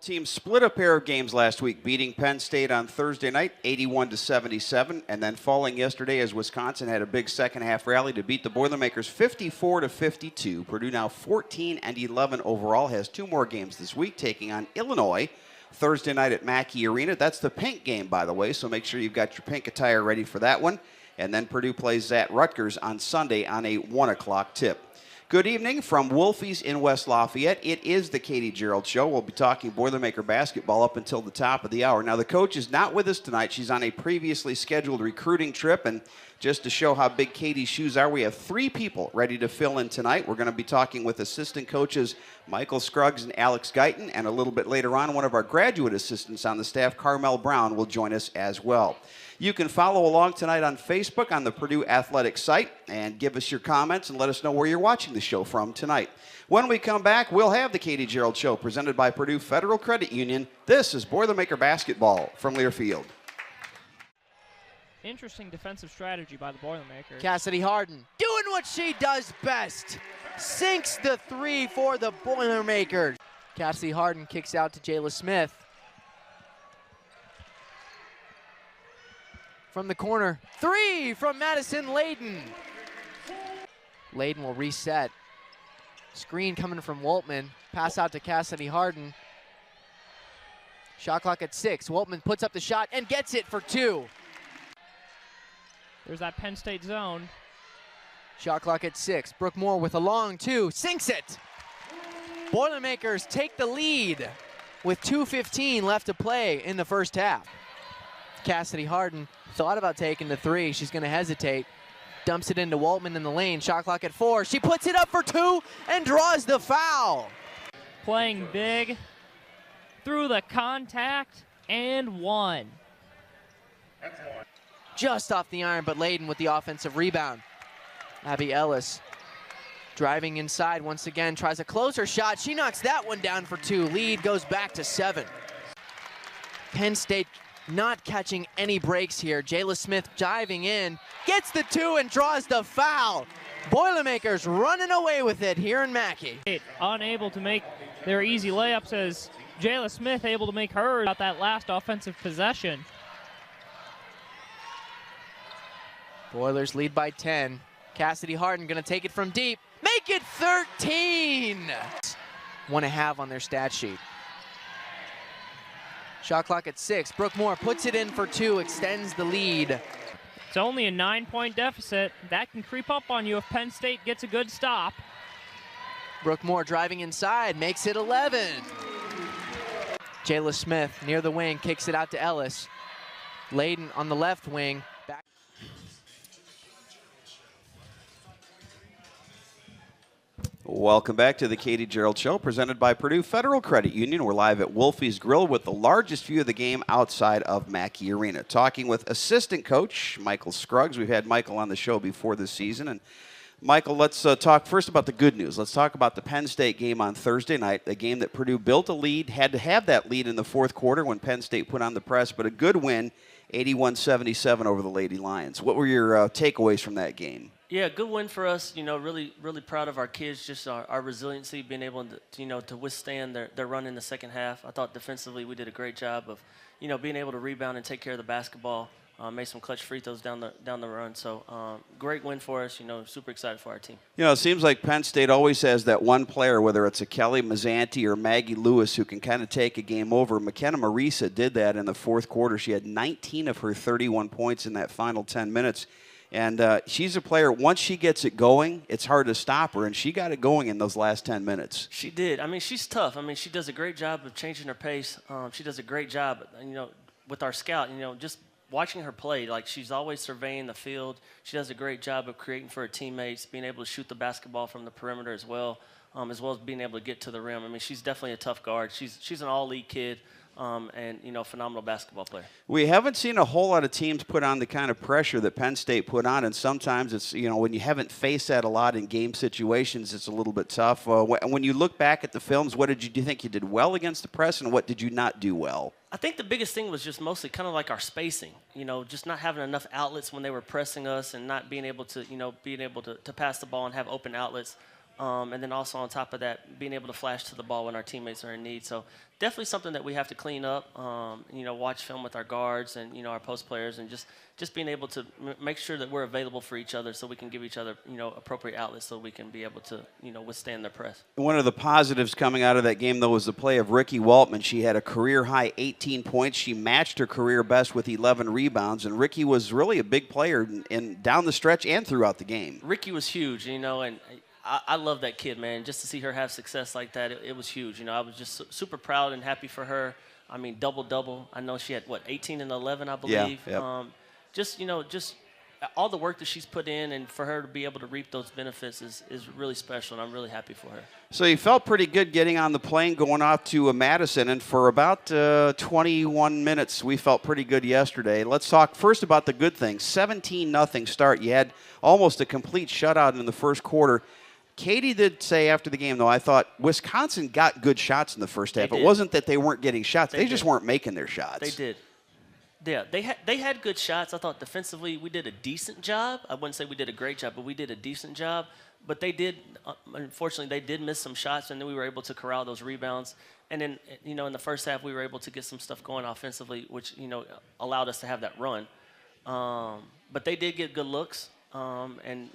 teams split a pair of games last week, beating Penn State on Thursday night, 81-77, and then falling yesterday as Wisconsin had a big second-half rally to beat the Boilermakers 54-52. Purdue now 14-11 overall, has two more games this week, taking on Illinois Thursday night at Mackey Arena. That's the pink game, by the way, so make sure you've got your pink attire ready for that one. And then Purdue plays at Rutgers on Sunday on a 1 o'clock tip. Good evening from Wolfie's in West Lafayette. It is the Katie Gearlds Show. We'll be talking Boilermaker basketball up until the top of the hour. Now, the coach is not with us tonight. She's on a previously scheduled recruiting trip, and just to show how big Katie's shoes are, we have three people ready to fill in tonight. We're going to be talking with assistant coaches Michael Scruggs and Alex Guyton, and a little bit later on, one of our graduate assistants on the staff, Carmel Brown, will join us as well. You can follow along tonight on Facebook on the Purdue Athletics site and give us your comments and let us know where you're watching the show from tonight. When we come back, we'll have the Katie Gearlds Show presented by Purdue Federal Credit Union. This is Boilermaker basketball from Learfield. Interesting defensive strategy by the Boilermakers. Cassidy Harden doing what she does best. Sinks the three for the Boilermakers. Cassidy Harden kicks out to Jayla Smith. From the corner, three from Madison Layden. Layden will reset. Screen coming from Waltman. Pass out to Cassidy Harden. Shot clock at 6. Waltman puts up the shot and gets it for 2. There's that Penn State zone. Shot clock at 6. Brooke Moore with a long 2. Sinks it. Boilermakers take the lead with 2:15 left to play in the first half. Cassidy Harden thought about taking the 3. She's going to hesitate. Dumps it into Waltman in the lane. Shot clock at 4. She puts it up for 2 and draws the foul. Playing big through the contact and 1. Just off the iron, but Layden with the offensive rebound. Abby Ellis driving inside once again. Tries a closer shot. She knocks that one down for 2. Lead goes back to 7. Penn State not catching any breaks here. Jayla Smith diving in, gets the 2 and draws the foul. Boilermakers running away with it here in Mackey. Unable to make their easy layups as Jayla Smith able to make hers about that last offensive possession. Boilers lead by 10. Cassidy Harden gonna take it from deep. Make it 13! 1.5 on their stat sheet. Shot clock at 6. Brooke Moore puts it in for 2, extends the lead. It's only a 9-point deficit. That can creep up on you if Penn State gets a good stop. Brooke Moore driving inside, makes it 11. Jayla Smith near the wing, kicks it out to Ellis. Layden on the left wing. Back. Welcome back to the Katie Gearlds Show, presented by Purdue Federal Credit Union. We're live at Wolfie's Grill with the largest view of the game outside of Mackey Arena. Talking with assistant coach Michael Scruggs. We've had Michael on the show before this season. And Michael, let's talk first about the good news. Let's talk about the Penn State game on Thursday night, a game that Purdue built a lead, had to have that lead in the fourth quarter when Penn State put on the press, but a good win, 81-77 over the Lady Lions. What were your takeaways from that game? Yeah, good win for us. You know, really proud of our kids, just our resiliency, being able to, to withstand their run in the second half. I thought defensively we did a great job of, being able to rebound and take care of the basketball. Made some clutch free throws down the run. So great win for us. Super excited for our team. It seems like Penn State always has that one player, whether it's a Kelly Mazzanti or Maggie Lewis, who can kind of take a game over. McKenna Marisa did that in the fourth quarter. She had 19 of her 31 points in that final 10 minutes. And she's a player, once she gets it going, it's hard to stop her, and she got it going in those last 10 minutes. She did. I mean, she's tough. I mean, she does a great job of changing her pace. She does a great job, with our scout, just watching her play. Like, she's always surveying the field. She does a great job of creating for her teammates, being able to shoot the basketball from the perimeter as well as being able to get to the rim. I mean, she's definitely a tough guard. She's an all-league kid. And phenomenal basketball player. We haven't seen a whole lot of teams put on the kind of pressure that Penn State put on, and sometimes it's, when you haven't faced that a lot in game situations, it's a little bit tough. When you look back at the films, what do you think you did well against the press, and what did you not do well? I think the biggest thing was just mostly kind of like our spacing, just not having enough outlets when they were pressing us and not being able to, to pass the ball and have open outlets. And then also on top of that, being able to flash to the ball when our teammates are in need. So definitely something that we have to clean up, watch film with our guards and, our post players, and just being able to make sure that we're available for each other so we can give each other, appropriate outlets so we can be able to, withstand their press. One of the positives coming out of that game, though, was the play of Ricky Waltman. She had a career-high 18 points. She matched her career best with 11 rebounds, and Ricky was really a big player in down the stretch and throughout the game. Ricky was huge, and I love that kid, man. Just to see her have success like that, it was huge. I was just super proud and happy for her. I mean, double-double. I know she had, 18 and 11, I believe. Yeah, yep. Just all the work that she's put in, and for her to be able to reap those benefits is really special, and I'm really happy for her. So you felt pretty good getting on the plane, going off to Madison, and for about 21 minutes, we felt pretty good yesterday. Let's talk first about the good things. 17-0 start. You had almost a complete shutout in the first quarter. Katie did say after the game, though, I thought Wisconsin got good shots in the first half. It wasn't that they weren't getting shots. They just weren't making their shots. They did. Yeah, they had good shots. I thought defensively we did a decent job. I wouldn't say we did a great job, but we did a decent job. But they did, unfortunately, they did miss some shots, and then we were able to corral those rebounds. And then, in the first half, we were able to get some stuff going offensively, which, allowed us to have that run. But they did get good looks, and,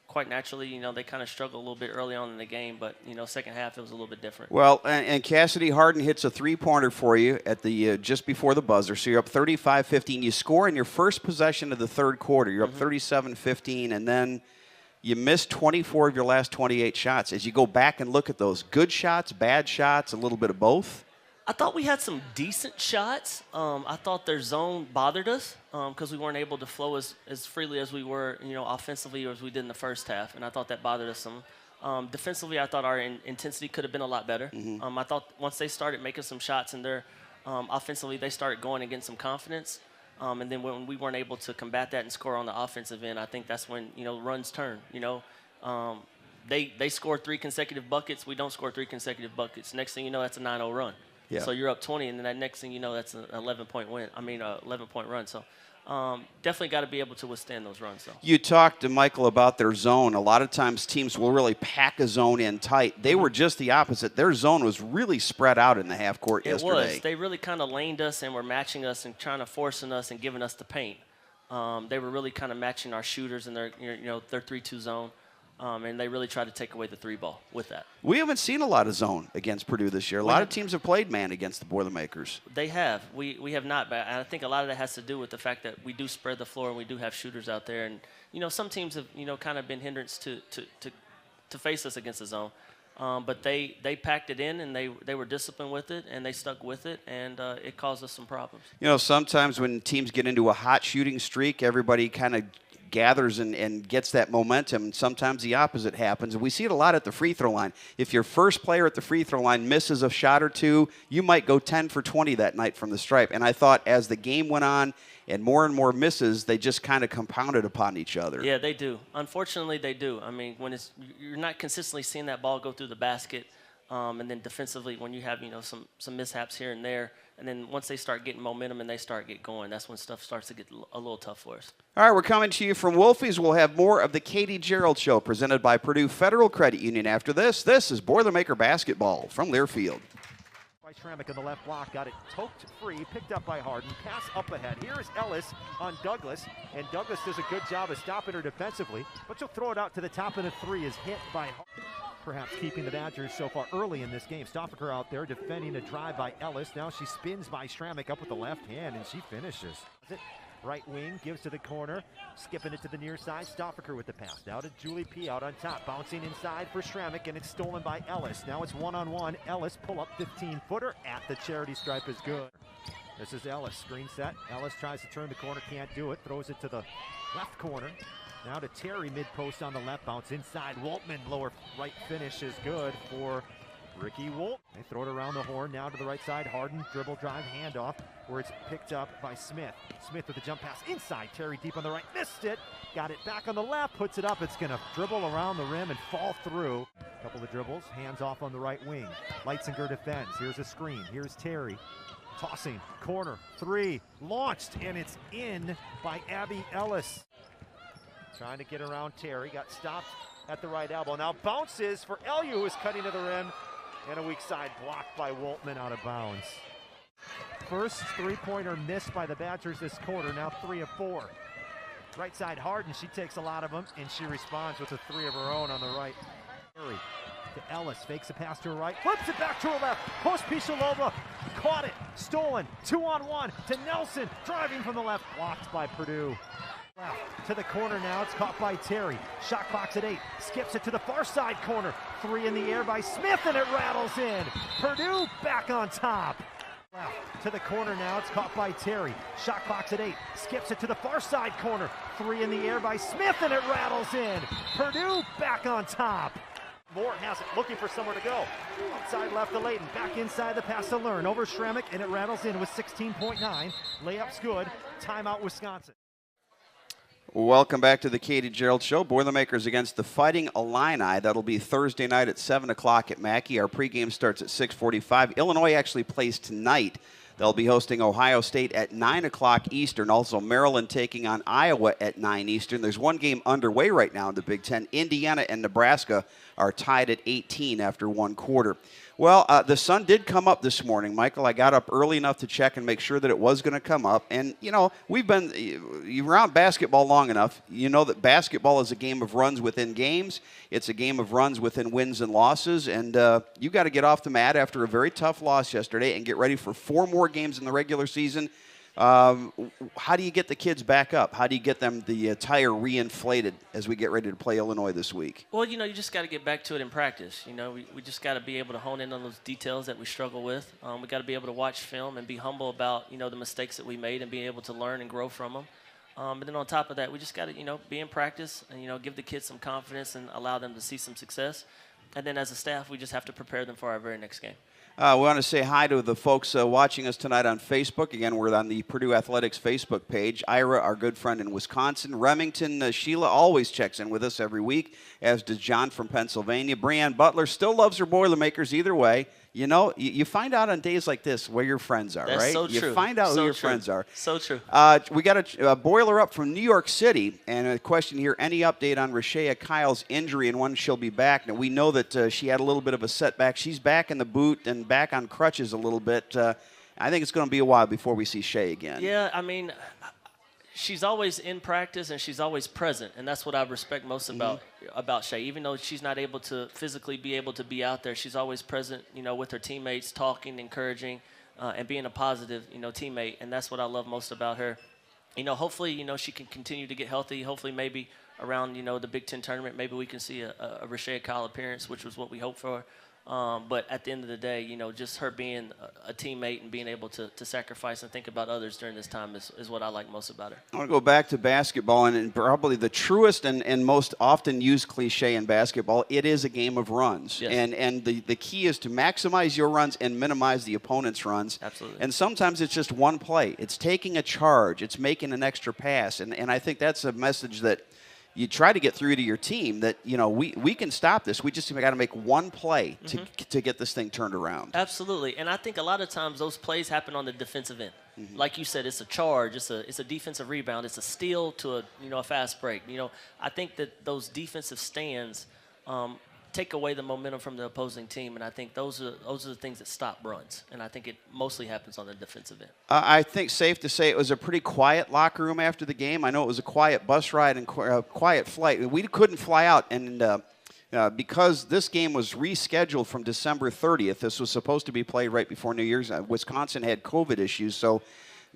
quite naturally, they kind of struggled a little bit early on in the game, but, second half it was a little bit different. Well, and Cassidy Harden hits a three-pointer for you at the just before the buzzer, so you're up 35-15. You score in your first possession of the third quarter. You're up 37-15, and then you missed 24 of your last 28 shots. As you go back and look at those, good shots, bad shots, a little bit of both? I thought we had some decent shots. I thought their zone bothered us because we weren't able to flow as freely as we were, offensively as we did in the first half, and I thought that bothered us some. Defensively, I thought our intensity could have been a lot better. I thought once they started making some shots and offensively they started going and getting some confidence, and then when we weren't able to combat that and score on the offensive end, I think that's when, runs turn. They score 3 consecutive buckets. We don't score 3 consecutive buckets. Next thing you know, that's a 9-0 run. Yeah. So you're up 20, and then that next thing you know, that's an 11-point win. 11-point run. So definitely got to be able to withstand those runs. So. You talked to Michael about their zone. A lot of times teams will really pack a zone in tight. They were just the opposite. Their zone was really spread out in the half court yesterday. It was. They really kind of laned us and were matching us and trying to forcing us and giving us the paint. They were really kind of matching our shooters in their 3-2 zone. And they really tried to take away the 3-ball with that. We haven't seen a lot of zone against Purdue this year. A lot of teams have played man against the Boilermakers. They have. We have not. But I think a lot of that has to do with the fact that we do spread the floor and we do have shooters out there. And, some teams have, kind of been hindrance to face us against the zone. But they packed it in, and they were disciplined with it, and they stuck with it, and it caused us some problems. Sometimes when teams get into a hot shooting streak, everybody kind of gathers and gets that momentum. Sometimes the opposite happens, and we see it a lot at the free throw line. If your first player at the free throw line misses a shot or two, you might go 10 for 20 that night from the stripe. And I thought as the game went on and more misses, they just kind of compounded upon each other. Yeah, they do. Unfortunately, they do. I mean, when you're not consistently seeing that ball go through the basket, and then defensively when you have some mishaps here and there, and then once they start getting momentum and they start get going, that's when stuff starts to get a little tough for us. All right, we're coming to you from Wolfie's. We'll have more of the Katie Gearlds Show presented by Purdue Federal Credit Union after this. This is Boilermaker basketball from Learfield. Schrammick in the left block, got it poked free, picked up by Harden, pass up ahead. Here is Ellis on Douglas, and Douglas does a good job of stopping her defensively, but she'll throw it out to the top, and a 3 is hit by Harden. Perhaps keeping the Badgers so far early in this game. Stoffaker out there defending a drive by Ellis. Now she spins by Schrammick up with the left hand, and she finishes. Right wing, gives to the corner, skipping it to the near side. Stoffaker with the pass. Now to Julie P. out on top, bouncing inside for Schrammick, and it's stolen by Ellis. Now it's one-on-one. Ellis pull up 15-footer at the charity stripe is good. This is Ellis, screen set. Ellis tries to turn the corner, can't do it. Throws it to the left corner. Now to Terry, mid-post on the left, bounce inside. Waltman, lower right finish is good for Ricky Wolf. They throw it around the horn, now to the right side. Harden, dribble drive, handoff, where it's picked up by Smith. Smith with a jump pass inside. Terry deep on the right, missed it. Got it back on the left, puts it up. It's going to dribble around the rim and fall through. Couple of dribbles, hands off on the right wing. Leitzinger defends. Here's a screen. Here's Terry. Tossing, corner, 3, launched, and it's in by Abby Ellis. Trying to get around Terry, got stopped at the right elbow. Now bounces for LU, who is cutting to the rim. And a weak side blocked by Waltman out of bounds. First three-pointer missed by the Badgers this quarter, now 3 of 4. Right side Harden, she takes a lot of them, and she responds with a 3 of her own on the right. To Ellis, fakes a pass to her right, flips it back to her left. Post Pishalova, caught it, stolen, 2-on-1 to Nelson, driving from the left, blocked by Purdue. Left to the corner now, it's caught by Terry. Shot clock's at 8, skips it to the far side corner. 3 in the air by Smith, and it rattles in. Purdue back on top. Left to the corner now, it's caught by Terry. Shot clock's at 8, skips it to the far side corner. 3 in the air by Smith, and it rattles in. Purdue back on top. Moore has it, looking for somewhere to go. Outside left to Layton, back inside the pass to Learn. Over Shremick, and it rattles in with 16.9. Layup's good. Timeout, Wisconsin. Welcome back to the Katie Gearlds Show. Boilermakers against the Fighting Illini. That'll be Thursday night at 7 o'clock at Mackey. Our pregame starts at 6:45. Illinois actually plays tonight. They'll be hosting Ohio State at 9 o'clock Eastern. Also, Maryland taking on Iowa at 9 Eastern. There's one game underway right now in the Big Ten. Indiana and Nebraska are tied at 18 after one quarter. Well, the sun did come up this morning, Michael. I got up early enough to check and make sure that it was going to come up. And, you know, you're around basketball long enough. You know that basketball is a game of runs within games. It's a game of runs within wins and losses. And you got to get off the mat after a very tough loss yesterday and get ready for 4 more games in the regular season. How do you get the kids back up? How do you get them the tire reinflated as we get ready to play Illinois this week? Well, you know, you just got to get back to it in practice. You know, we just got to be able to hone in on those details that we struggle with. We got to be able to watch film and be humble about, you know, the mistakes that we made and being able to learn and grow from them. And then on top of that, we just got to, you know, be in practice and, you know, give the kids some confidence and allow them to see some success. And then as a staff, we just have to prepare them for our very next game. We want to say hi to the folks watching us tonight on Facebook. Again, we're on the Purdue Athletics Facebook page. Ira, our good friend in Wisconsin. Remington, Sheila always checks in with us every week, as does John from Pennsylvania. Brianne Butler still loves her Boilermakers either way. You know, you find out on days like this where your friends are, That's right? so true. You find out So who your true. friends are. So true. We got a boiler up from New York City, and a question here, any update on Rashea Kyle's injury and when she'll be back? Now, we know that she had a little bit of a setback. She's back in the boot and back on crutches a little bit. I think it's going to be a while before we see Shea again. Yeah, I mean, she's always in practice and she's always present, and that's what I respect most about Shea. Even though she's not able to physically be able to be out there, she's always present, you know, with her teammates, talking, encouraging, and being a positive, you know, teammate. And that's what I love most about her. You know, hopefully, you know, she can continue to get healthy. Hopefully, maybe around, you know, the Big Ten tournament, maybe we can see a Rashea Kyle appearance, which was what we hoped for. But at the end of the day, you know, just her being a teammate and being able to sacrifice and think about others during this time is what I like most about her. I want to go back to basketball, and probably the truest and most often used cliche in basketball, it is a game of runs. Yes. And the key is to maximize your runs and minimize the opponent's runs. Absolutely. And sometimes it's just one play. It's taking a charge. It's making an extra pass. And I think that's a message that you try to get through to your team, that, you know, we can stop this. We just got to make one play to get this thing turned around. Absolutely. And I think a lot of times those plays happen on the defensive end. Like you said, it's a charge, it's a defensive rebound, it's a steal to a fast break. You know, I think that those defensive stands take away the momentum from the opposing team, and I think those are the things that stop runs. And I think it mostly happens on the defensive end. I think safe to say it was a pretty quiet locker room after the game. I know it was a quiet bus ride and quiet flight. We couldn't fly out, and because this game was rescheduled from December 30th. This was supposed to be played right before New Year's. Wisconsin had COVID issues, so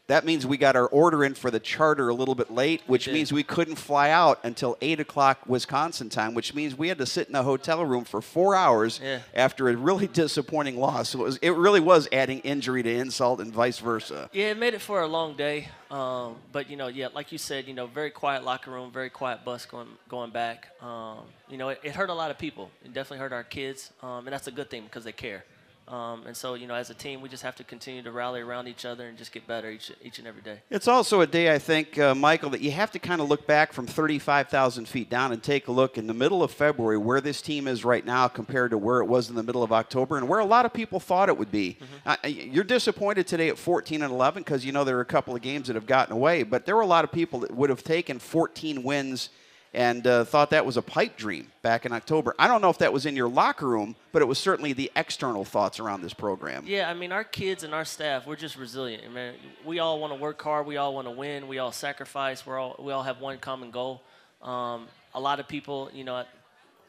that means we got our order in for the charter a little bit late, which means we couldn't fly out until 8 o'clock Wisconsin time, which means we had to sit in a hotel room for 4 hours after a really disappointing loss. So it really was adding injury to insult and vice versa. Yeah, it made it for a long day. But, you know, yeah, like you said, you know, very quiet locker room, very quiet bus going back. You know, it hurt a lot of people. It definitely hurt our kids, and that's a good thing because they care. And so, you know, as a team, we just have to continue to rally around each other and just get better each and every day. It's also a day, I think, Michael, that you have to kind of look back from 35,000 feet down and take a look in the middle of February where this team is right now compared to where it was in the middle of October and where a lot of people thought it would be. You're disappointed today at 14-11 because, you know, there are a couple of games that have gotten away, but there were a lot of people that would have taken 14 wins and thought that was a pipe dream back in October. I don't know if that was in your locker room, but it was certainly the external thoughts around this program. Yeah, I mean, our kids and our staff, we're just resilient. I mean, we all want to work hard. We all want to win. We all sacrifice. We all have one common goal. A lot of people,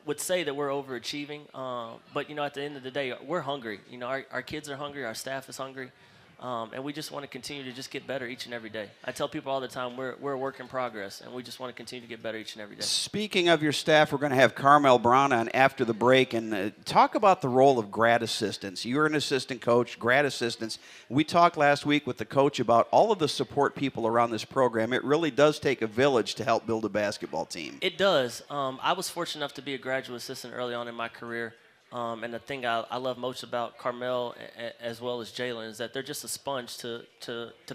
would say that we're overachieving, but at the end of the day, we're hungry. Our kids are hungry. Our staff is hungry. And we just want to continue to just get better each and every day. I tell people all the time we're a work in progress, and we just want to continue to get better each and every day. Speaking of your staff, we're going to have Carmel Brown on after the break, and talk about the role of grad assistants. You're an assistant coach, grad assistants. We talked last week with the coach about all of the support people around this program. It really does take a village to help build a basketball team. It does. I was fortunate enough to be a graduate assistant early on in my career. And the thing I love most about Carmel as well as Jalen is that they're just a sponge to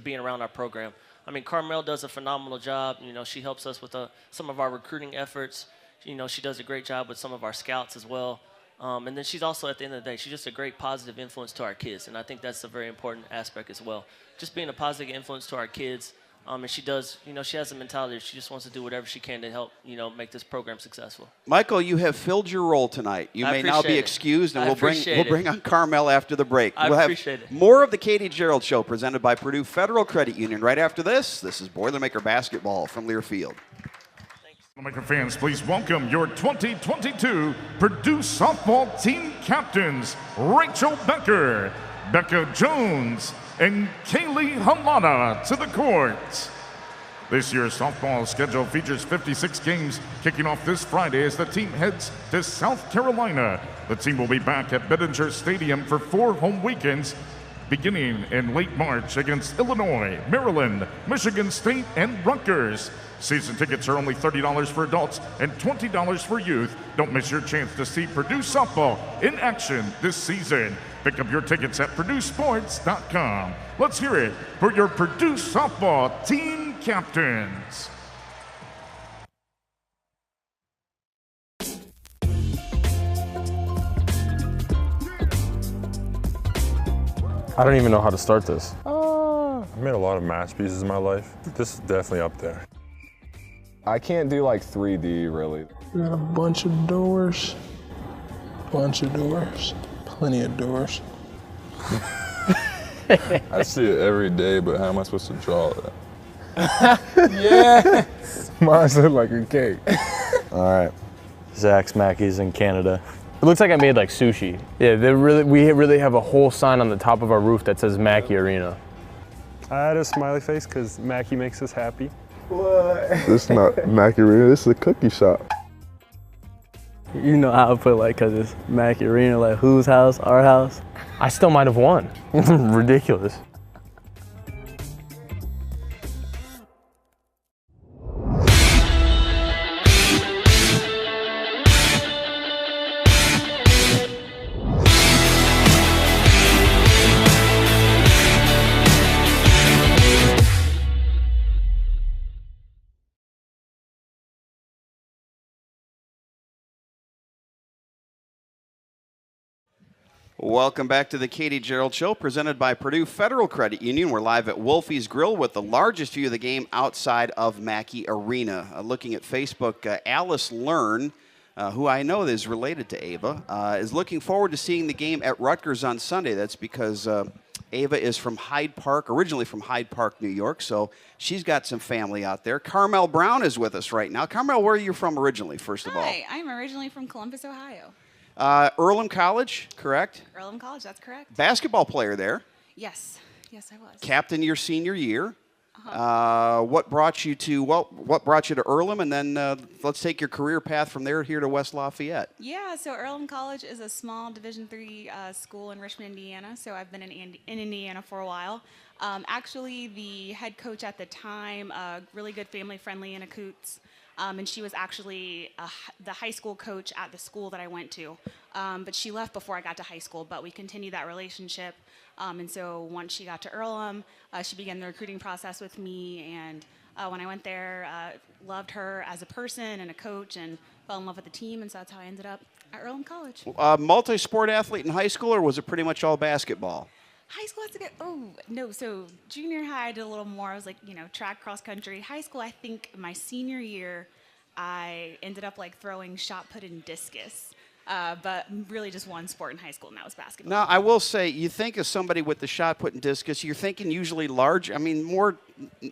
being around our program. I mean, Carmel does a phenomenal job. She helps us with some of our recruiting efforts. She does a great job with some of our scouts as well. And then she's also, at the end of the day, she's just a great positive influence to our kids. And I think that's a very important aspect as well. Just being a positive influence to our kids. And she does, she has a mentality. She just wants to do whatever she can to help, make this program successful. Michael, you have filled your role tonight. You may now be excused, and we'll bring on Carmel after the break. We'll have more of the Katie Gearlds Show presented by Purdue Federal Credit Union right after this. This is Boilermaker Basketball from Lear Field. Boilermaker fans, please welcome your 2022 Purdue softball team captains, Rachel Becker, Becca Jones, and Kaylee Halana to the court. This year's softball schedule features 56 games, kicking off this Friday as the team heads to South Carolina. The team will be back at Bettinger Stadium for 4 home weekends, beginning in late March against Illinois, Maryland, Michigan State, and Rutgers. Season tickets are only $30 for adults and $20 for youth. Don't miss your chance to see Purdue softball in action this season. Pick up your tickets at PurdueSports.com. Let's hear it for your Purdue softball team captains. I don't even know how to start this. I've made a lot of masterpieces in my life. This is definitely up there. I can't do like 3D really. We got a bunch of doors. Plenty of doors. I see it every day, but how am I supposed to draw that? Yeah. Mine's look like a cake. All right. Zach's Mackey's in Canada. It looks like I made like sushi. Yeah, we really have a whole sign on the top of our roof that says Mackey Arena. I had a smiley face because Mackey makes us happy. What? This is not Mackey Arena, this is a cookie shop. You know how I put like, cause it's Mackey Arena, like whose house, our house. I still might have won. Ridiculous. Welcome back to the Katie Gearlds Show, presented by Purdue Federal Credit Union. We're live at Wolfie's Grill with the largest view of the game outside of Mackey Arena. Looking at Facebook, Alice Learn, who I know is related to Ava, is looking forward to seeing the game at Rutgers on Sunday. That's because Ava is from Hyde Park, originally from Hyde Park, New York, so she's got some family out there. Carmel Brown is with us right now. Carmel, where are you from originally, first of all? Hi, I'm originally from Columbus, Ohio. Earlham College, correct? Earlham College, that's correct. Basketball player there. Yes, yes, I was. Captain your senior year. What brought you to Earlham, and then let's take your career path from there here to West Lafayette. Yeah, so Earlham College is a small Division III school in Richmond, Indiana. So I've been in Indiana for a while. Actually, the head coach at the time, really good family-friendly Anna Coots. And she was actually the high school coach at the school that I went to. But she left before I got to high school, but we continued that relationship. And so once she got to Earlham, she began the recruiting process with me. And when I went there, loved her as a person and a coach and fell in love with the team. And so that's how I ended up at Earlham College. Multi-sport athlete in high school, or was it pretty much all basketball? High school, that's a good, no, so junior high I did a little more. I was like, track, cross country. High school, I think my senior year, I ended up like throwing shot put and discus. But really just one sport in high school, and that was basketball. Now, I will say, you think of somebody with the shot put and discus, you're thinking usually large, more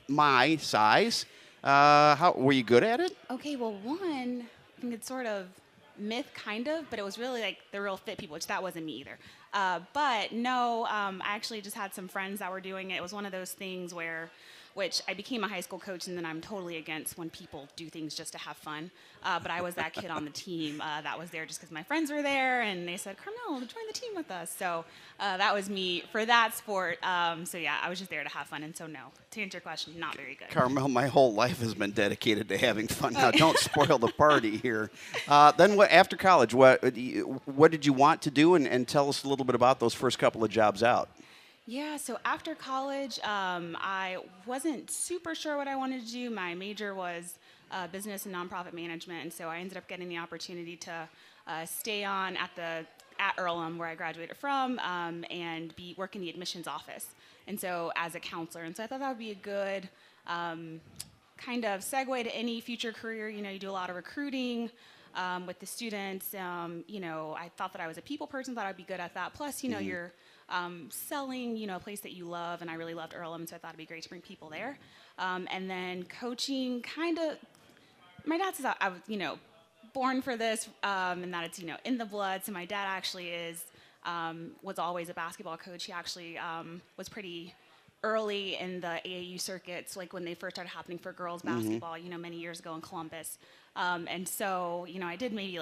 my size. How were you good at it? Okay, well, one, I think it's sort of myth, kind of, but it was really like the real fit people, which that wasn't me either. But no, I actually just had some friends that were doing it. It was one of those things which I became a high school coach, and then I'm totally against when people do things just to have fun. But I was that kid on the team that was there just because my friends were there, and they said, Carmel, join the team with us. So that was me for that sport. So yeah, I was just there to have fun, and so no, to answer your question, not very good. Carmel, my whole life has been dedicated to having fun. Now, don't spoil the party here. Then after college, what did you want to do, and tell us a little bit about those first couple of jobs out? Yeah, so after college, I wasn't super sure what I wanted to do. My major was business and nonprofit management, and so I ended up getting the opportunity to stay on at Earlham, where I graduated from, and work in the admissions office, and so as a counselor. And so I thought that would be a good kind of segue to any future career. You do a lot of recruiting with the students. I thought that I was a people person, thought I'd be good at that. Plus, you're selling, a place that you love, and I really loved Earlham, so I thought it'd be great to bring people there. And then coaching, my dad says I was, born for this, and that it's, in the blood. So my dad actually was always a basketball coach. He actually was pretty early in the AAU circuits, like when they first started happening for girls basketball, many years ago in Columbus. And so, I did maybe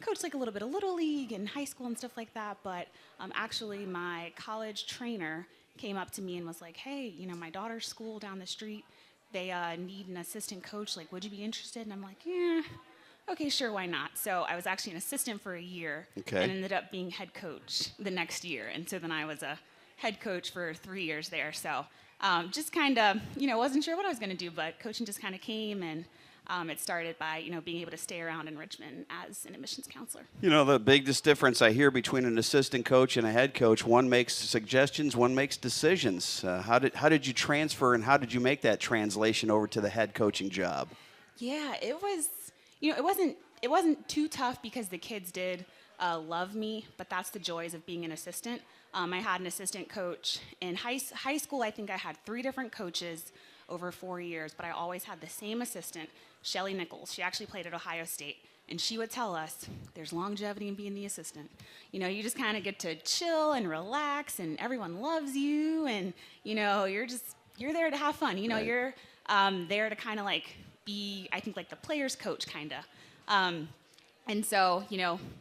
coached a little bit of Little League in high school and stuff like that, but actually my college trainer came up to me and was like, hey, my daughter's school down the street, they need an assistant coach, would you be interested? And I'm like, yeah, okay, sure, why not? So I was actually an assistant for a year and ended up being head coach the next year, and so then I was a head coach for 3 years there. So just kind of, wasn't sure what I was going to do, but coaching just kind of came, and it started by, being able to stay around in Richmond as an admissions counselor. The biggest difference I hear between an assistant coach and a head coach, one makes suggestions, one makes decisions. How did you transfer, and how did you make that translation over to the head coaching job? Yeah, it was, it wasn't too tough because the kids did love me, but that's the joys of being an assistant. I had an assistant coach in high school. I think I had 3 different coaches over 4 years, but I always had the same assistant, Shelly Nichols. She actually played at Ohio State, and she would tell us there's longevity in being the assistant. You just kind of get to chill and relax, and everyone loves you, and you're there to have fun. Right. You're there to kind of be, I think, the player's coach kind of. And so,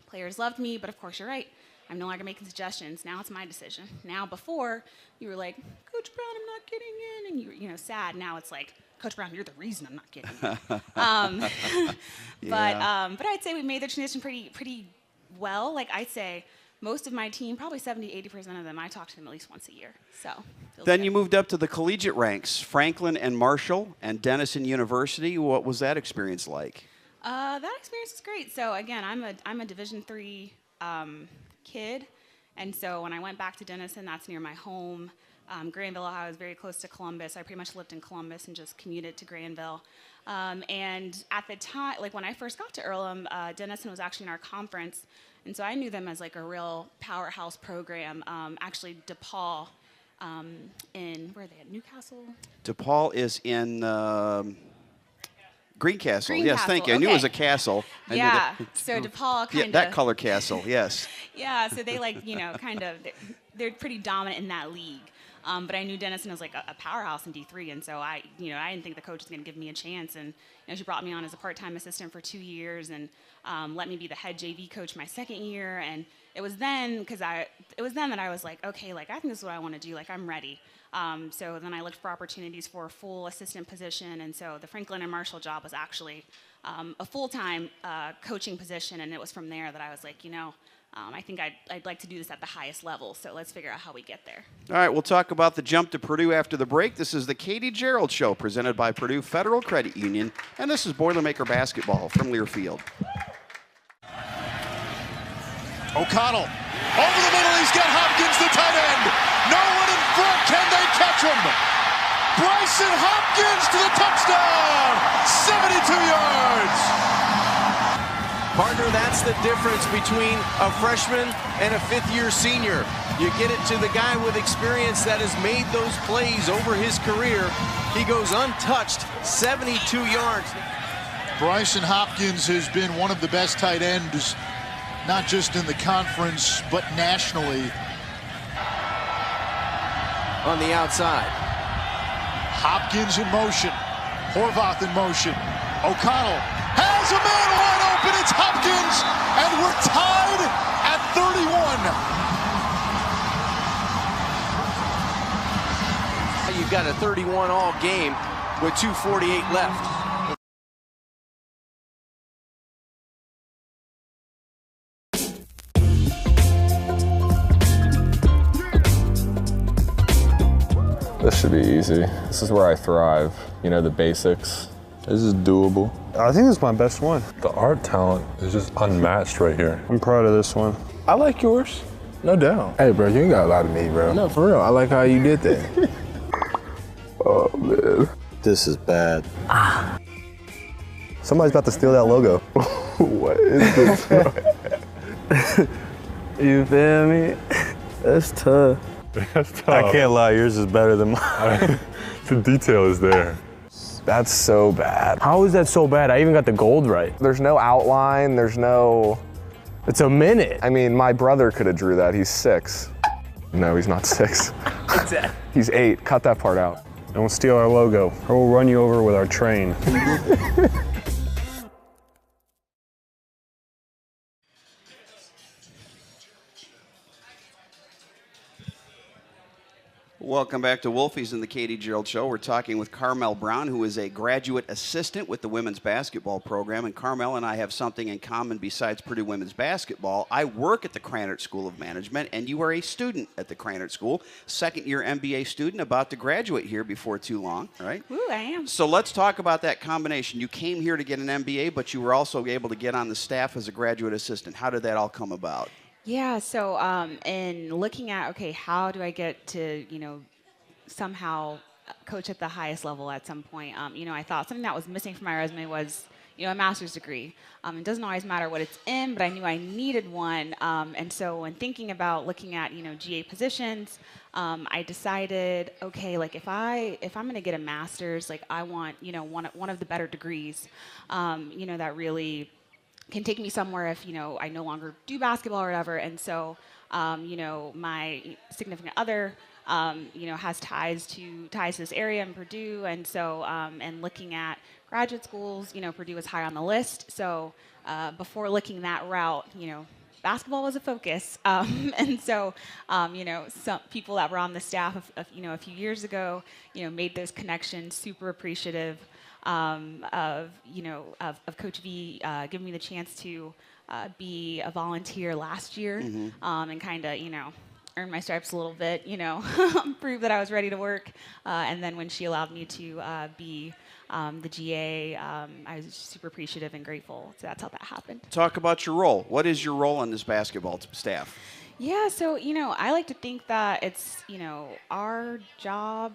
players loved me, but of course you're right. I'm no longer making suggestions. Now it's my decision. Now before, you were like, Coach Brown, I'm not getting in, and you were sad. Now it's like, Coach Brown, you're the reason I'm not getting in. But I'd say we made the transition pretty well. I'd say most of my team, probably 70-80% of them, I talk to them at least once a year. So then you moved up to the collegiate ranks, Franklin and Marshall and Denison University. What was that experience like? That experience was great. So again, I'm a Division III kid, and so when I went back to Denison, that's near my home. Granville, Ohio, is very close to Columbus. I pretty much lived in Columbus and just commuted to Granville. And at the time, when I first got to Earlham, Denison was actually in our conference, and so I knew them as a real powerhouse program. Actually, DePaul, where are they at? Newcastle? DePaul is in Greencastle. Yes, Castle. thank you. I knew it was a castle. Yeah. So DePaul kind of. Yeah, that color castle. Yes. Yeah. So they they're pretty dominant in that league. But I knew Denison was a powerhouse in D3, and so I didn't think the coach was going to give me a chance. And she brought me on as a part-time assistant for 2 years, and let me be the head JV coach my second year. And it was then that I was like, okay, I think this is what I want to do. I'm ready. So then I looked for opportunities for a full assistant position, and so the Franklin and Marshall job was actually a full-time coaching position, and it was from there that I was like, I think I'd like to do this at the highest level, so let's figure out how we get there. All right, we'll talk about the jump to Purdue after the break. This is the Katie Gearlds Show, presented by Purdue Federal Credit Union, and this is Boilermaker Basketball from Learfield. O'Connell, over the middle, he's got Hopkins, the tight end. No one in front, can they catch him? Bryson Hopkins to the touchdown, 72 yards. Partner, that's the difference between a freshman and a fifth-year senior. You get it to the guy with experience that has made those plays over his career. He goes untouched, 72 yards. Bryson Hopkins has been one of the best tight ends, not just in the conference, but nationally. On the outside. Hopkins in motion. Horvath in motion. O'Connell has a man wide open. It's Hopkins, and we're tied at 31. You've got a 31 all game with 2:48 left. This should be easy. This is where I thrive. You know, the basics. This is doable. I think this is my best one. The art talent is just unmatched right here. I'm proud of this one. I like yours, no doubt. Hey, bro, you ain't got a lot of me, bro. No, for real. I like how you did that. Oh, man. This is bad. Somebody's about to steal that logo. What is this, bro? You feel me? That's tough. That's tough. I can't lie, yours is better than mine. The detail is there. That's so bad. How is that so bad? I even got the gold right. There's no outline, there's no... It's a minute. I mean, my brother could have drew that. He's 6. No, he's not 6. He's 8. Cut that part out. Don't steal our logo, or we'll run you over with our train. Welcome back to Wolfie's and the Katie Gearlds Show. We're talking with Carmel Brown, who is a graduate assistant with the women's basketball program. And Carmel and I have something in common besides Purdue women's basketball. I work at the Krannert School of Management, and you are a student at the Krannert School, second-year MBA student, about to graduate here before too long, right? Ooh, I am. So let's talk about that combination. You came here to get an MBA, but you were also able to get on the staff as a graduate assistant. How did that all come about? Yeah, so in looking at, okay, how do I get to, somehow coach at the highest level at some point, I thought something that was missing from my resume was, a master's degree. It doesn't always matter what it's in, but I knew I needed one. And so when thinking about looking at, GA positions, I decided, okay, like if I'm going to get a master's, like I want, one of the better degrees, that really can take me somewhere if, I no longer do basketball or whatever. And so, my significant other, has ties to this area in Purdue. And so, and looking at graduate schools, Purdue was high on the list. So, before looking that route, basketball was a focus. And so, some people that were on the staff, a few years ago, made those connections. Super appreciative of Coach V giving me the chance to be a volunteer last year, and kind of, earn my stripes a little bit, prove that I was ready to work. And then when she allowed me to be the GA, I was super appreciative and grateful. So that's how that happened. Talk about your role. What is your role on this basketball staff? Yeah, so, I like to think that it's, our job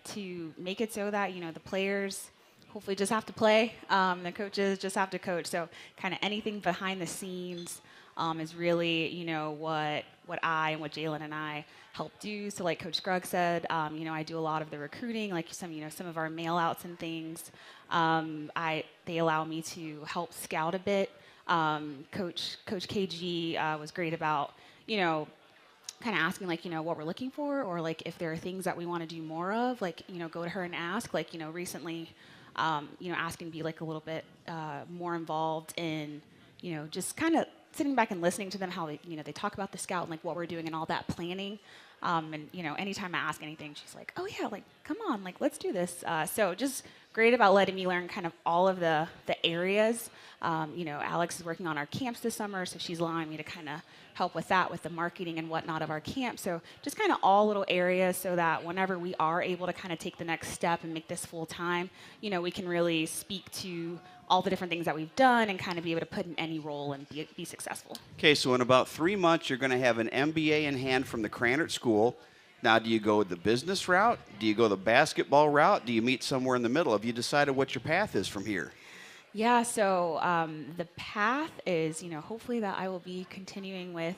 to make it so that, the players hopefully just have to play, the coaches just have to coach. So kind of anything behind the scenes is really, what I and what Jalen and I help do. So like Coach Scruggs said, I do a lot of the recruiting, like some of our mail outs and things. They allow me to help scout a bit. Coach KG was great about, kind of asking like, what we're looking for, or like if there are things that we want to do more of, like, go to her and ask, like, recently, asking to be like a little bit more involved in, just kind of sitting back and listening to them, how they, they talk about the scout and like what we're doing and all that planning. And, anytime I ask anything, she's like, oh yeah, like, come on, like, let's do this. So just great about letting me learn kind of all of the areas. Alex is working on our camps this summer, so she's allowing me to kind of help with that, with the marketing and whatnot of our camp. So just kind of all little areas so that whenever we are able to kind of take the next step and make this full time, we can really speak to all the different things that we've done and kind of be able to put in any role and be successful. Okay, so in about 3 months, you're going to have an MBA in hand from the Krannert School. Now, do you go the business route? Do you go the basketball route? Do you meet somewhere in the middle? Have you decided what your path is from here? Yeah, so the path is, hopefully that I will be continuing with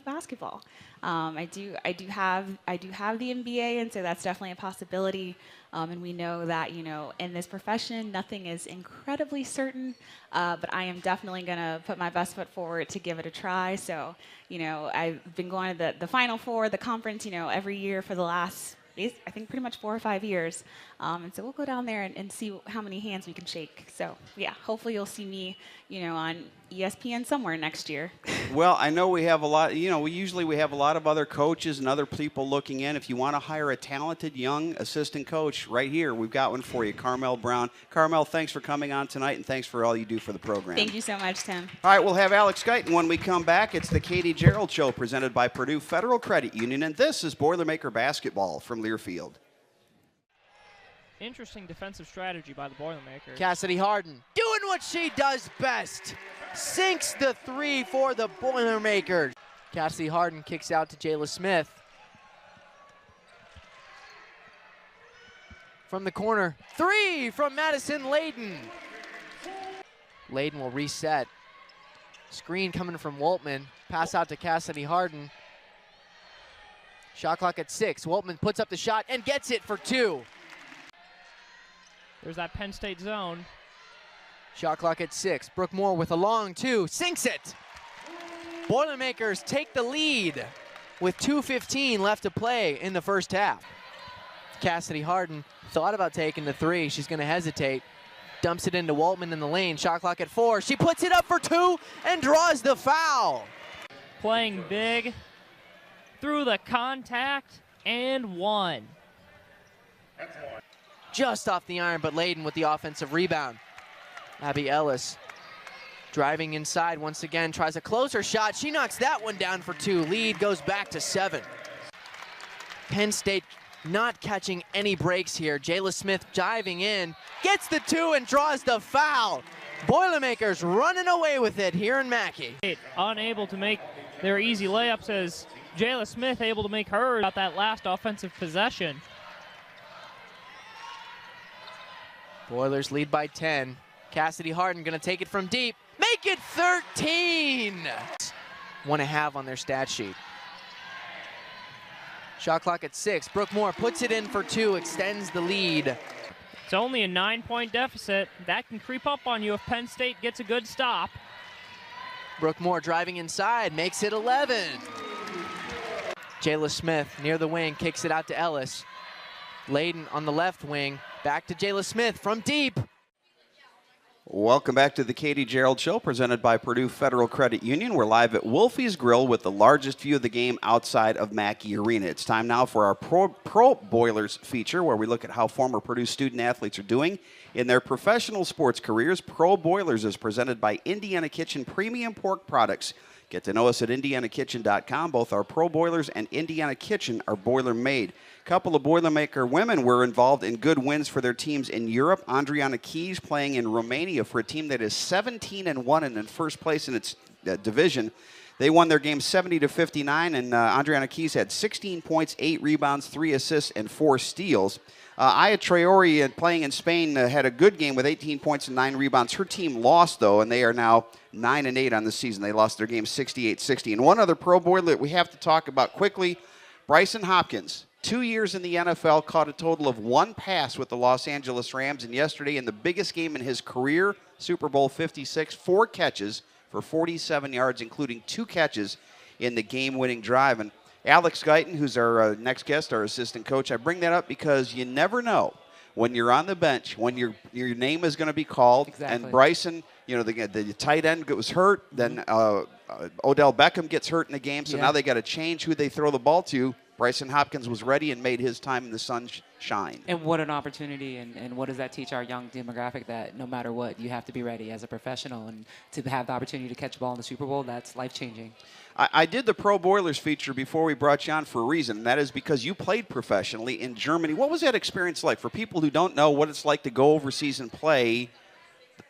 basketball. I do have the MBA, and so that's definitely a possibility. And we know that in this profession, nothing is incredibly certain. But I am definitely gonna put my best foot forward to give it a try. So I've been going to the Final Four, the conference, every year for the last, I think, pretty much 4 or 5 years. And so we'll go down there and see how many hands we can shake. So yeah, hopefully you'll see me, on ESPN somewhere next year. Well, I know we have a lot, we have a lot of other coaches and other people looking in. If you want to hire a talented young assistant coach, right here, we've got one for you, Carmel Brown. Carmel, thanks for coming on tonight, and thanks for all you do for the program. Thank you so much, Tim. All right, we'll have Alex Guyton when we come back. It's the Katie Gearlds Show presented by Purdue Federal Credit Union, and this is Boilermaker basketball from Learfield. Interesting defensive strategy by the Boilermakers. Cassidy Harden doing what she does best. Sinks the three for the Boilermakers. Cassidy Harden kicks out to Jayla Smith. From the corner, three from Madison Layden. Layden will reset. Screen coming from Waltman. Pass out to Cassidy Harden. Shot clock at 6. Waltman puts up the shot and gets it for 2. There's that Penn State zone. Shot clock at 6. Brooke Moore with a long 2. Sinks it. Boilermakers take the lead with 2:15 left to play in the first half. Cassidy Harden thought about taking the 3. She's going to hesitate. Dumps it into Waltman in the lane. Shot clock at 4. She puts it up for 2 and draws the foul. Playing big through the contact and 1. Just off the iron, but Layden with the offensive rebound. Abby Ellis driving inside once again, tries a closer shot. She knocks that one down for 2. Lead goes back to 7. Penn State not catching any breaks here. Jayla Smith diving in, gets the 2 and draws the foul. Boilermakers running away with it here in Mackey. Unable to make their easy layups as Jayla Smith able to make hers about that last offensive possession. Boilers lead by 10. Cassidy Harden gonna take it from deep. Make it 13! 1.5 on their stat sheet. Shot clock at 6. Brooke Moore puts it in for 2, extends the lead. It's only a 9-point deficit. That can creep up on you if Penn State gets a good stop. Brooke Moore driving inside, makes it 11. Jayla Smith near the wing, kicks it out to Ellis. Layden on the left wing, back to Jayla Smith from deep. Welcome back to the Katie Gearlds Show, presented by Purdue Federal Credit Union. We're live at Wolfie's Grill with the largest view of the game outside of Mackey Arena. It's time now for our Pro Boilers feature, where we look at how former Purdue student athletes are doing in their professional sports careers. Pro Boilers is presented by Indiana Kitchen Premium Pork Products. Get to know us at indianakitchen.com. Both our Pro Boilers and Indiana Kitchen are Boiler-made. A couple of Boilermaker women were involved in good wins for their teams in Europe. Andriana Keys playing in Romania for a team that is 17-1 and in first place in its division. They won their game 70-59, and Andriana Keys had 16 points, 8 rebounds, 3 assists, and 4 steals. Aya Traore, playing in Spain, had a good game with 18 points and 9 rebounds. Her team lost, though, and they are now 9-8 on the season. They lost their game 68-60. And one other Pro Boiler that we have to talk about quickly, Bryson Hopkins. 2 years in the NFL, caught a total of 1 pass with the Los Angeles Rams, and yesterday in the biggest game in his career, Super Bowl 56, 4 catches for 47 yards, including 2 catches in the game-winning drive. And Alex Guyton, who's our next guest, our assistant coach, I bring that up because you never know when you're on the bench, when your name is going to be called. Exactly. And Bryson, the tight end was hurt, then Odell Beckham gets hurt in the game, so now they got to change who they throw the ball to. Bryson Hopkins was ready and made his time in the sunshine. And what an opportunity, and what does that teach our young demographic, that no matter what, you have to be ready as a professional, and to have the opportunity to catch a ball in the Super Bowl, that's life-changing. I did the Pro Boilers feature before we brought you on for a reason, and that is because you played professionally in Germany. What was that experience like? For people who don't know what it's like to go overseas and play,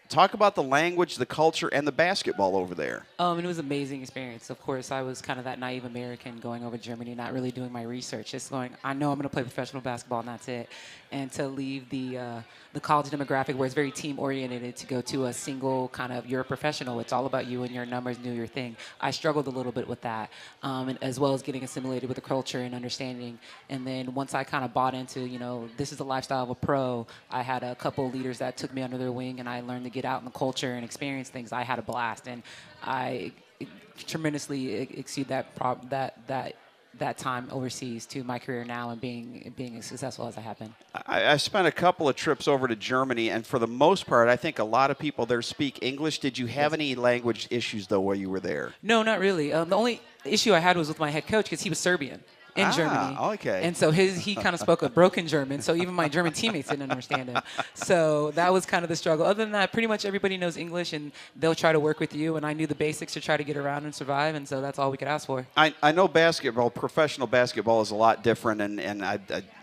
Talk about the language, the culture, and the basketball over there. It was an amazing experience. Of course, I was kind of that naive American going over to Germany, not really doing my research, just going, I know I'm going to play professional basketball, and that's it. And to leave the college demographic where it's very team-oriented to go to a single kind of, you're a professional, it's all about you and your numbers, do your thing. I struggled a little bit with that, and as well as getting assimilated with the culture and understanding. And then once I kind of bought into, this is the lifestyle of a pro, I had a couple leaders that took me under their wing, and I learned to get out in the culture and experience things. I had a blast, and I tremendously exceed that time overseas to my career now and being as successful as I have been. I spent a couple of trips over to Germany, and for the most part, I think a lot of people there speak English. Did you have any language issues, though, while you were there? No, not really. The only issue I had was with my head coach because he was Serbian in Germany. Okay. And so he kind of spoke a broken German, so even my German teammates didn't understand him. So that was kind of the struggle. Other than that, pretty much everybody knows English, and they'll try to work with you, and I knew the basics to try to get around and survive, and so that's all we could ask for. I know basketball, professional basketball is a lot different, and I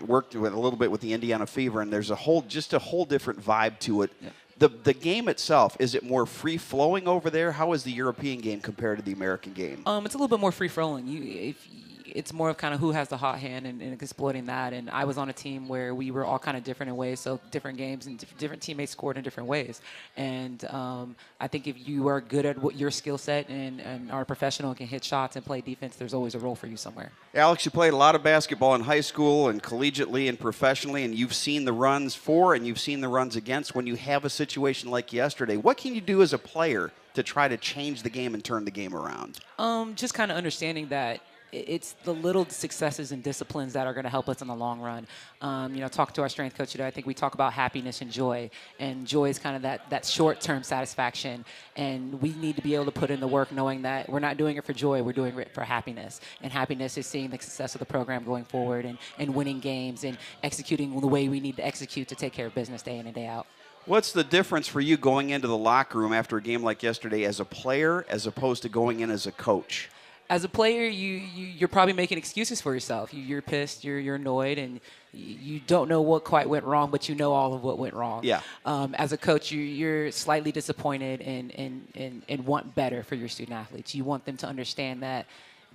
worked with a little bit with the Indiana Fever, and there's a whole different vibe to it. Yeah. The game itself, is it more free-flowing over there? How is the European game compared to the American game? It's a little bit more free-flowing. It's more of kind of who has the hot hand and exploiting that. And I was on a team where we were all kind of different in ways, so different games and different teammates scored in different ways. And I think if you are good at what your skill set and are a professional and can hit shots and play defense, there's always a role for you somewhere. Alex, you played a lot of basketball in high school and collegiately and professionally, and you've seen the runs for and you've seen the runs against. When you have a situation like yesterday, what can you do as a player to try to change the game and turn the game around? Just kind of understanding that it's the little successes and disciplines that are going to help us in the long run. Talk to our strength coach today. I think we talk about happiness and joy. And joy is kind of that short-term satisfaction. And we need to be able to put in the work knowing that we're not doing it for joy, we're doing it for happiness. And happiness is seeing the success of the program going forward and winning games and executing the way we need to execute to take care of business day in and day out. What's the difference for you going into the locker room after a game like yesterday as a player as opposed to going in as a coach? As a player, you're probably making excuses for yourself. You're pissed, you're annoyed, and you don't know what quite went wrong, but you know all of what went wrong. Yeah. As a coach, you're slightly disappointed and want better for your student athletes. You want them to understand that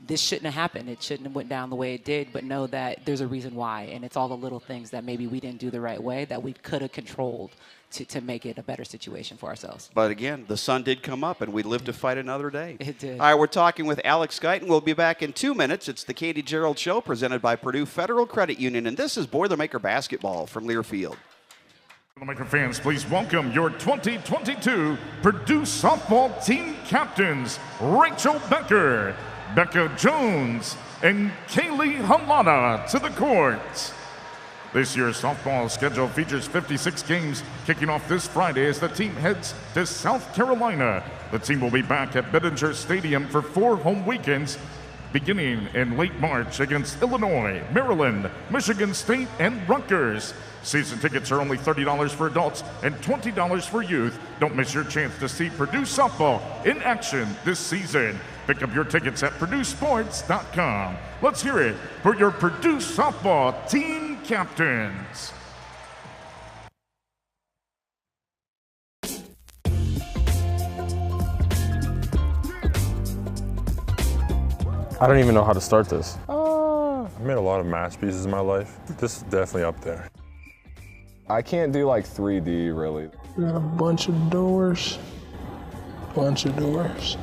this shouldn't have happened. It shouldn't have went down the way it did, but know that there's a reason why, and it's all the little things that maybe we didn't do the right way that we could have controlled to make it a better situation for ourselves. But again, the sun did come up, and we lived to fight another day. It did. All right, we're talking with Alex Guyton. We'll be back in 2 minutes. It's the Katie Gearlds Show presented by Purdue Federal Credit Union, and this is Boilermaker Basketball from Learfield. Boilermaker fans, please welcome your 2022 Purdue softball team captains, Rachel Becker, Becca Jones, and Kaylee Halana to the court. This year's softball schedule features 56 games, kicking off this Friday as the team heads to South Carolina. The team will be back at Bettinger Stadium for 4 home weekends, beginning in late March against Illinois, Maryland, Michigan State, and Rutgers. Season tickets are only $30 for adults and $20 for youth. Don't miss your chance to see Purdue softball in action this season. Pick up your tickets at PurdueSports.com. Let's hear it for your Purdue softball team captains. I don't even know how to start this. I've made a lot of masterpieces in my life. This is definitely up there. I can't do like 3D really. We got a bunch of doors. Plenty of doors.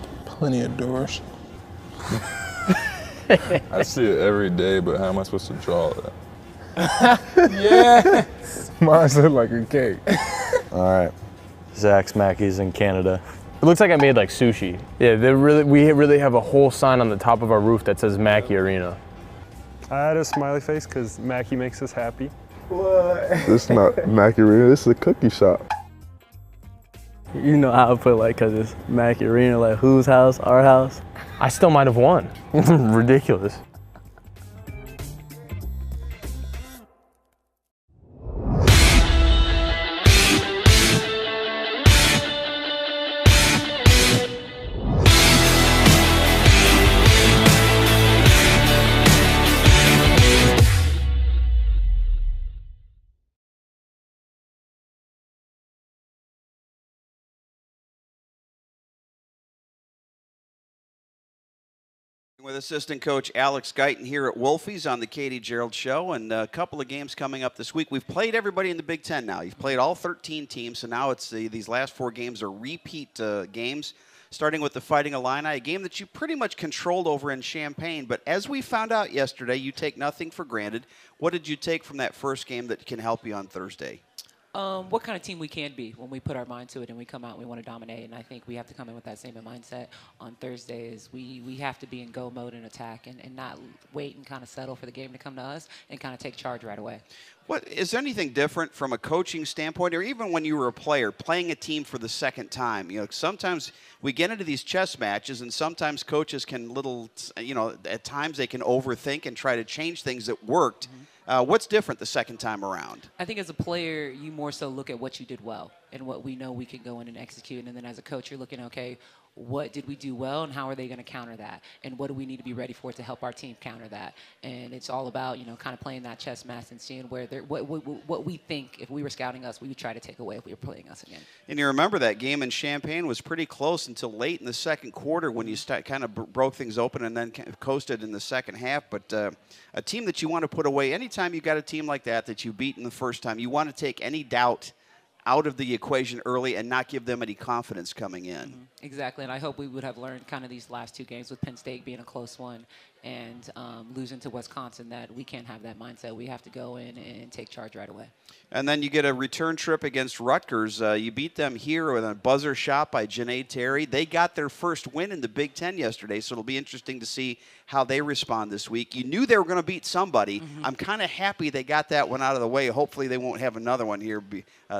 I see it every day, but how am I supposed to draw that? Yeah. Mine look like a cake. All right. Zach's Mackey's in Canada. It looks like I made like sushi. Yeah, we really have a whole sign on the top of our roof that says Mackey Arena. I had a smiley face because Mackey makes us happy. What? This is not Mackey Arena, this is a cookie shop. You know how I put like, cause it's Mackey Arena, like whose house, our house. I still might have won. Ridiculous. With assistant coach Alex Guyton here at Wolfie's on the Katie Gearlds Show, and a couple of games coming up this week. We've played everybody in the Big Ten now. You've played all 13 teams, so now it's these last 4 games are repeat games, starting with the Fighting Illini, a game that you pretty much controlled over in Champaign. But as we found out yesterday, you take nothing for granted. What did you take from that first game that can help you on Thursday? What kind of team we can be when we put our mind to it and we come out and we want to dominate. And I think we have to come in with that same mindset on Thursday. Is we have to be in go mode and attack and not wait and kind of settle for the game to come to us and kind of take charge right away. What is there anything different from a coaching standpoint, or even when you were a player playing a team for the second time? You know, sometimes we get into these chess matches, and sometimes coaches can at times they can overthink and try to change things that worked. What's different the second time around? I think as a player, you more so look at what you did well and what we know we can go in and execute. And then as a coach, you're looking, okay, what did we do well and how are they going to counter that? And what do we need to be ready for to help our team counter that? And it's all about, kind of playing that chess match and seeing where what we think, if we were scouting us, we would try to take away if we were playing us again. And you remember that game in Champaign was pretty close until late in the second quarter when you kind of broke things open and then coasted in the second half. But a team that you want to put away, anytime you got a team like that you beat in the first time, you want to take any doubt out of the equation early and not give them any confidence coming in. Exactly, and I hope we would have learned kind of these last 2 games with Penn State being a close one and losing to Wisconsin that we can't have that mindset. We have to go in and take charge right away. And then you get a return trip against Rutgers. You beat them here with a buzzer shot by Janae Terry. They got their first win in the Big Ten yesterday, so it'll be interesting to see how they respond this week. You knew they were going to beat somebody. I'm kind of happy they got that one out of the way. Hopefully they won't have another one here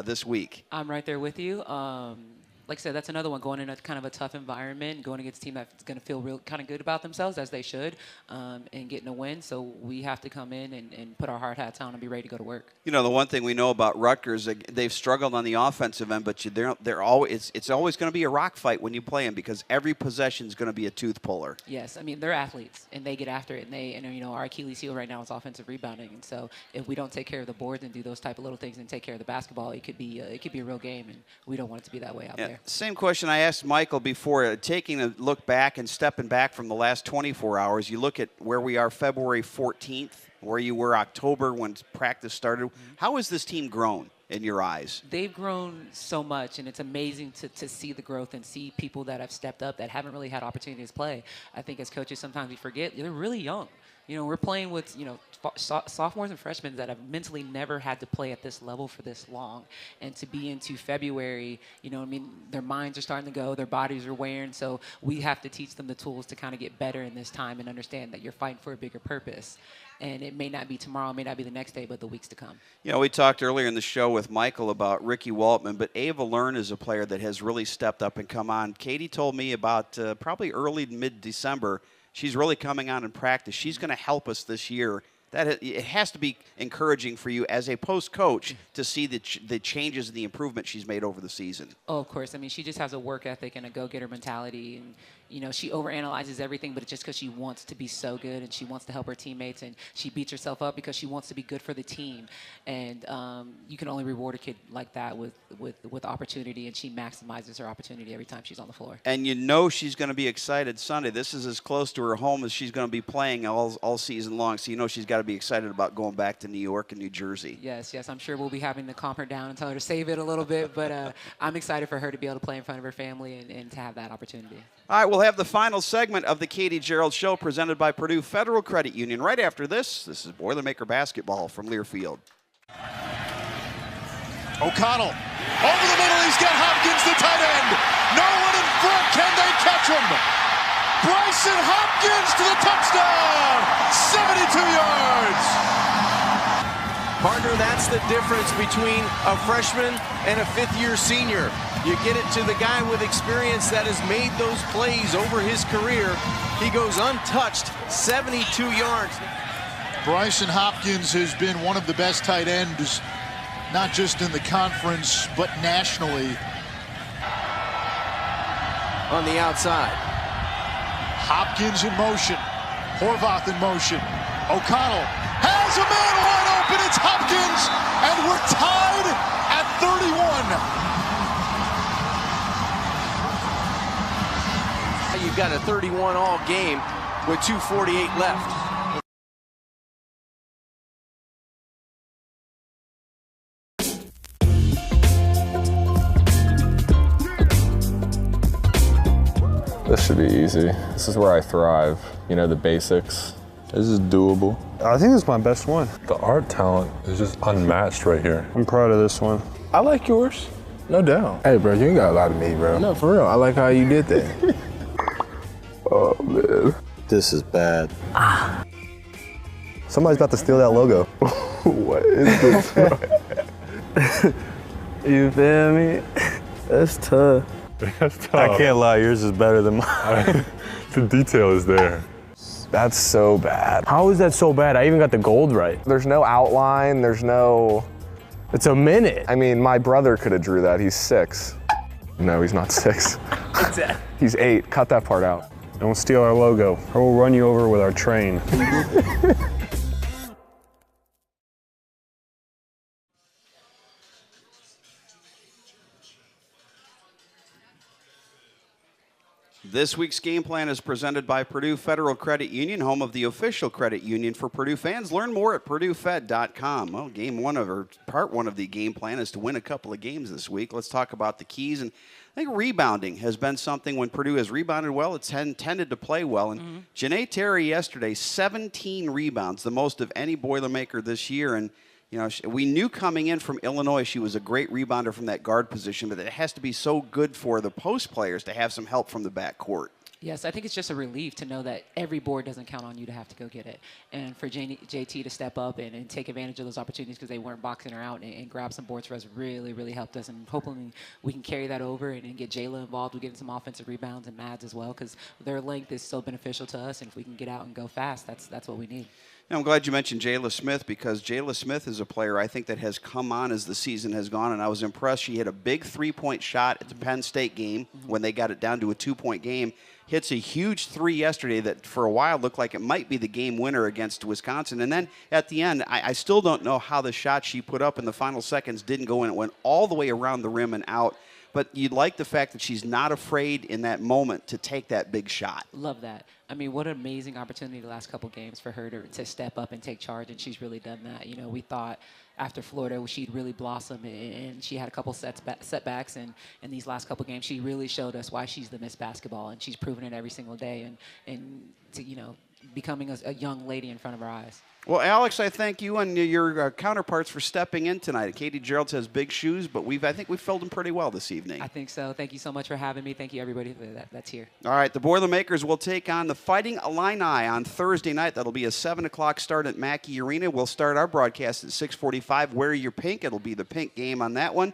this week. I'm right there with you. Like I said, that's another one going in a kind of a tough environment, going against a team that's going to feel real kind of good about themselves, as they should, and getting a win. So we have to come in and put our hard hats on and be ready to go to work. You know, the one thing we know about Rutgers, they've struggled on the offensive end, but they're always it's always going to be a rock fight when you play them because every possession is going to be a tooth puller. Yes, I mean they're athletes and they get after it, and our Achilles heel right now is offensive rebounding, and so if we don't take care of the boards and do those type of little things and take care of the basketball, it could be a real game, and we don't want it to be that way out there. Same question I asked Michael before. Taking a look back and stepping back from the last 24 hours, you look at where we are February 14th, where you were October when practice started. How has this team grown in your eyes? They've grown so much, and it's amazing to see the growth and see people that have stepped up that haven't really had opportunities to play. I think as coaches sometimes we forget they're really young. We're playing with, sophomores and freshmen that have mentally never had to play at this level for this long. And to be into February, their minds are starting to go, their bodies are wearing. So we have to teach them the tools to kind of get better in this time and understand that you're fighting for a bigger purpose. And it may not be tomorrow, it may not be the next day, but the weeks to come. We talked earlier in the show with Michael about Ricky Waltman, but Ava Learn is a player that has really stepped up and come on. Katie told me about probably early to mid-December, she's really coming on in practice. She's going to help us this year. It has to be encouraging for you as a post-coach to see the changes and the improvement she's made over the season. Oh, of course. I mean, she just has a work ethic and a go-getter mentality. And, she overanalyzes everything, but it's just because she wants to be so good and she wants to help her teammates. And she beats herself up because she wants to be good for the team. And you can only reward a kid like that with opportunity, and she maximizes her opportunity every time she's on the floor. And she's going to be excited Sunday. This is as close to her home as she's going to be playing all season long. So she's got to be excited about going back to New York and New Jersey. Yes. I'm sure we'll be having to calm her down and tell her to save it a little bit. But I'm excited for her to be able to play in front of her family and to have that opportunity. All right, we'll have the final segment of the Katie Gearlds Show presented by Purdue Federal Credit Union. Right after this, this is Boilermaker basketball from Learfield. O'Connell, over the middle, he's got Hopkins, the tight end. No one in front, can they catch him? Bryson Hopkins to the touchdown, 72 yards. Partner, that's the difference between a freshman and a fifth-year senior. You get it to the guy with experience that has made those plays over his career. He goes untouched, 72 yards. Bryson Hopkins has been one of the best tight ends, not just in the conference, but nationally. On the outside. Hopkins in motion. Horvath in motion. O'Connell has a man wide open. It's Hopkins, and we're tied at 31. You've got a 31 all game. with 2:48 left. This should be easy. This is where I thrive. You know, the basics. This is doable. I think this is my best one. The art talent is just unmatched right here. I'm proud of this one. I like yours, no doubt. Hey, bro, you ain't got a lot of me, bro. No, for real. I like how you did that. Oh, man. This is bad. Somebody's about to steal that logo. What is this? You feel me? That's tough. That's tough. I can't lie, yours is better than mine. The detail is there. That's so bad. How is that so bad? I even got the gold right. There's no outline, there's no... It's a minute. I mean, my brother could have drew that. He's 6. No, he's not 6. He's 8. Cut that part out. Don't steal our logo, or we'll run you over with our train. This week's game plan is presented by Purdue Federal Credit Union, home of the official credit union for Purdue fans. Learn more at PurdueFed.com. Well, part one of the game plan is to win a couple of games this week. Let's talk about the keys. And I think rebounding has been something when Purdue has rebounded well, it's tended to play well. And Janae Terry yesterday, 17 rebounds, the most of any Boilermaker this year. And you know, we knew coming in from Illinois she was a great rebounder from that guard position, but it has to be so good for the post players to have some help from the backcourt. Yes, I think it's just a relief to know that every board doesn't count on you to have to go get it. And for JT to step up and take advantage of those opportunities because they weren't boxing her out and grab some boards for us really, really helped us. And hopefully we can carry that over and get Jayla involved with getting some offensive rebounds and Mads as well because their length is so beneficial to us. And if we can get out and go fast, that's what we need. I'm glad you mentioned Jayla Smith because Jayla Smith is a player I think that has come on as the season has gone, and I was impressed. She hit a big three-point shot at the Penn State game when they got it down to a 2-point game. Hits a huge three yesterday that for a while looked like it might be the game winner against Wisconsin. And then at the end, I still don't know how the shot she put up in the final seconds didn't go in. It went all the way around the rim and out. But you like the fact that she's not afraid in that moment to take that big shot. Love that. I mean, what an amazing opportunity the last couple games for her to step up and take charge, and she's really done that. You know, we thought after Florida she'd really blossom, and she had a couple setbacks, and in these last couple games she really showed us why she's the Miss Basketball, and she's proven it every single day, and to, you know, becoming a young lady in front of our eyes. Well, Alex, I thank you and your counterparts for stepping in tonight. Katie Gearlds has big shoes, but I think we've filled them pretty well this evening. I think so. Thank you so much for having me. Thank you, everybody, that's here. All right, the Boilermakers will take on the Fighting Illini on Thursday night. That'll be a 7 o'clock start at Mackey Arena. We'll start our broadcast at 6:45. Wear your pink. It'll be the pink game on that one.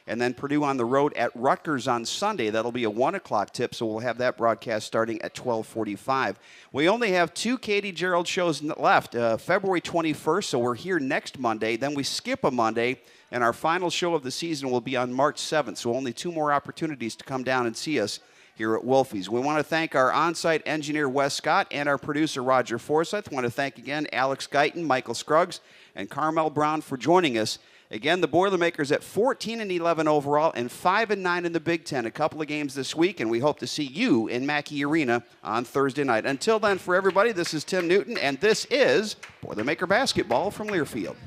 And then Purdue on the road at Rutgers on Sunday. That'll be a 1 o'clock tip, so we'll have that broadcast starting at 12:45. We only have 2 Katie Gearlds shows left, February 21st, so we're here next Monday. Then we skip a Monday, and our final show of the season will be on March 7th, so only 2 more opportunities to come down and see us here at Wolfie's. We want to thank our on-site engineer, Wes Scott, and our producer, Roger Forsyth. We want to thank again Alex Guyton, Michael Scruggs, and Carmel Brown for joining us. Again, the Boilermakers at 14-11 overall and 5-9 in the Big Ten. A couple of games this week, and we hope to see you in Mackey Arena on Thursday night. Until then, for everybody, this is Tim Newton, and this is Boilermaker Basketball from Learfield.